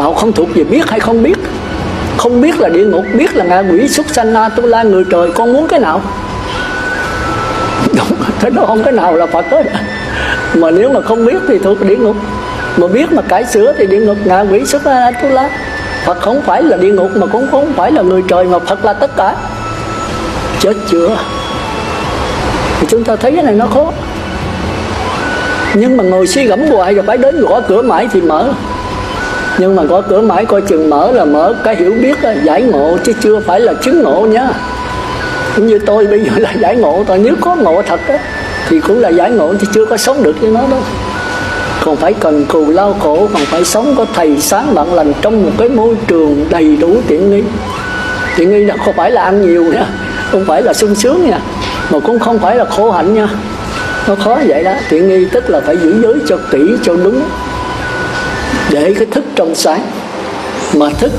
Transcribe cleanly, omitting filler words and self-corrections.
họ không thuộc về biết hay không biết. Không biết là địa ngục, biết là ngạ quỷ, súc sanh, A-tu-la, người trời. Con muốn cái nào? Đúng, thế đó không cái nào là Phật hết. Mà nếu mà không biết thì thuộc địa ngục, mà biết mà cải sửa thì địa ngục, ngạ quỷ, súc sanh, A-tu-la. Phật không phải là địa ngục, mà cũng không phải là người trời, mà Phật là tất cả. Chết chưa? Thì chúng ta thấy cái này nó khó. Nhưng mà ngồi suy gẫm hoài rồi phải đến gõ cửa mãi thì mở. Nhưng mà gõ cửa mãi coi chừng mở là mở cái hiểu biết đó, giải ngộ, chứ chưa phải là chứng ngộ nhá. Cũng như tôi bây giờ là giải ngộ thôi. Nếu có ngộ thật đó, thì cũng là giải ngộ, chứ chưa có sống được với nó đâu. Còn phải cần cù lao khổ, còn phải sống có thầy sáng bạn lành trong một cái môi trường đầy đủ tiện nghi. Tiện nghi là không phải là ăn nhiều nha, không phải là sung sướng nha, mà cũng không phải là khổ hạnh nha. Nó khó vậy đó. Tiện nghi tức là phải giữ giới cho kỹ, cho đúng, để cái thức trong sáng. Mà thức